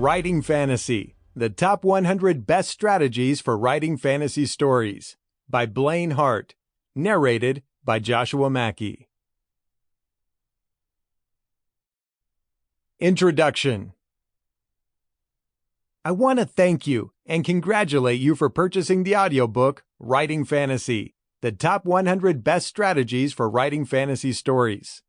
Writing Fantasy, the top 100 best strategies for writing fantasy stories, by Blaine Hart, narrated by Joshua Mackey. Introduction. I want to thank you and congratulate you for purchasing the audiobook, Writing Fantasy, the top 100 best strategies for writing fantasy stories.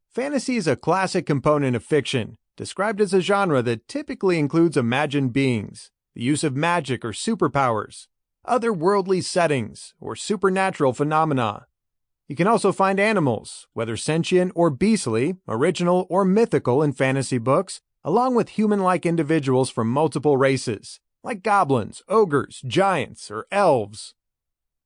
Fantasy is a classic component of fiction, described as a genre that typically includes imagined beings, the use of magic or superpowers, otherworldly settings, or supernatural phenomena. You can also find animals, whether sentient or beastly, original or mythical in fantasy books, along with human-like individuals from multiple races, like goblins, ogres, giants, or elves.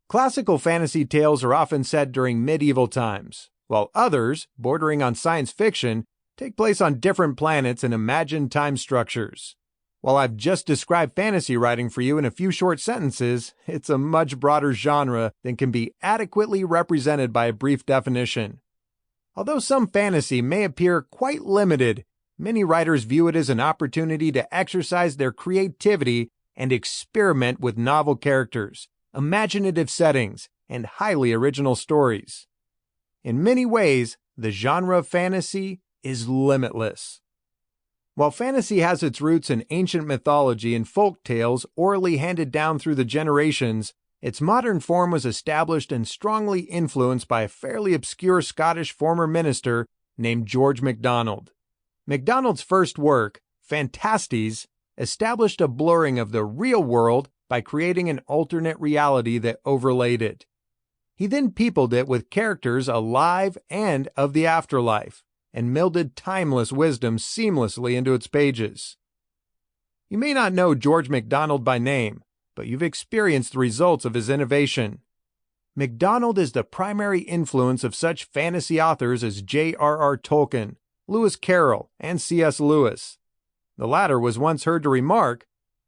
Classical fantasy tales are often set during medieval times, while others, bordering on science fiction, take place on different planets and imagined time structures. While I've just described fantasy writing for you in a few short sentences, it's a much broader genre than can be adequately represented by a brief definition. Although some fantasy may appear quite limited, many writers view it as an opportunity to exercise their creativity and experiment with novel characters, imaginative settings, and highly original stories. In many ways, the genre of fantasy is limitless. While fantasy has its roots in ancient mythology and folk tales orally handed down through the generations, its modern form was established and strongly influenced by a fairly obscure Scottish former minister named George MacDonald. MacDonald's first work, Phantastes, established a blurring of the real world by creating an alternate reality that overlaid it. He then peopled it with characters alive and of the afterlife, and melded timeless wisdom seamlessly into its pages. You may not know George MacDonald by name, but you've experienced the results of his innovation. MacDonald is the primary influence of such fantasy authors as J.R.R. Tolkien, Lewis Carroll, and C.S. Lewis. The latter was once heard to remark,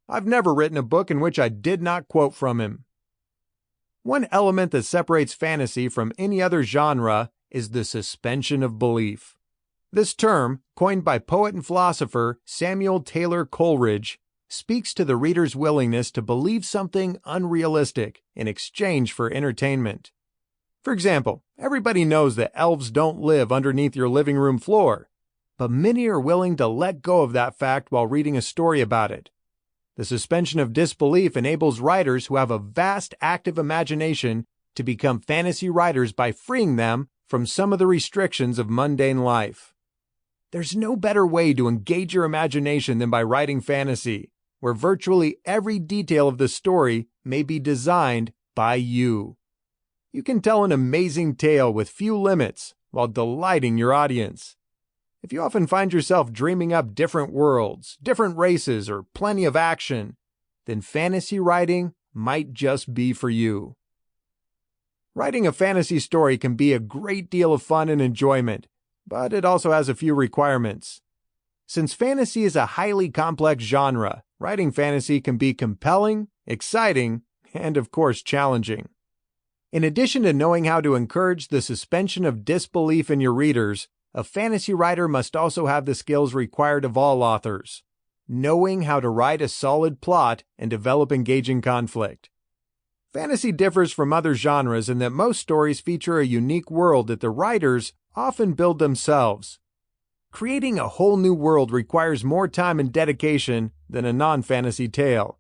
"I've never written a book in which I did not quote from him." One element that separates fantasy from any other genre is the suspension of belief. This term, coined by poet and philosopher Samuel Taylor Coleridge, speaks to the reader's willingness to believe something unrealistic in exchange for entertainment. For example, everybody knows that elves don't live underneath your living room floor, but many are willing to let go of that fact while reading a story about it. The suspension of disbelief enables writers who have a vast active imagination to become fantasy writers by freeing them from some of the restrictions of mundane life. There's no better way to engage your imagination than by writing fantasy, where virtually every detail of the story may be designed by you. You can tell an amazing tale with few limits while delighting your audience. If you often find yourself dreaming up different worlds, different races, or plenty of action, then fantasy writing might just be for you. Writing a fantasy story can be a great deal of fun and enjoyment, but it also has a few requirements. Since fantasy is a highly complex genre, writing fantasy can be compelling, exciting, and of course challenging. In addition to knowing how to encourage the suspension of disbelief in your readers, a fantasy writer must also have the skills required of all authors: knowing how to write a solid plot and develop engaging conflict. Fantasy differs from other genres in that most stories feature a unique world that the writers often build themselves. Creating a whole new world requires more time and dedication than a non-fantasy tale.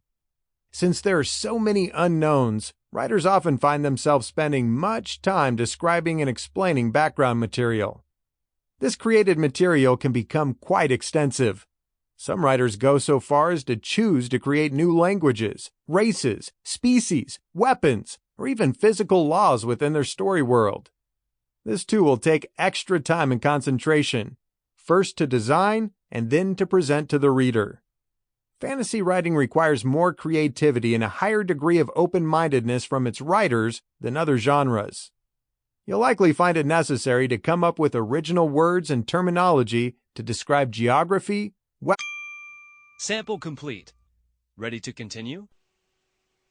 Since there are so many unknowns, writers often find themselves spending much time describing and explaining background material. This created material can become quite extensive. Some writers go so far as to choose to create new languages, races, species, weapons, or even physical laws within their story world. This too will take extra time and concentration, first to design and then to present to the reader. Fantasy writing requires more creativity and a higher degree of open-mindedness from its writers than other genres. You'll likely find it necessary to come up with original words and terminology to describe geography. Sample complete. Ready to continue?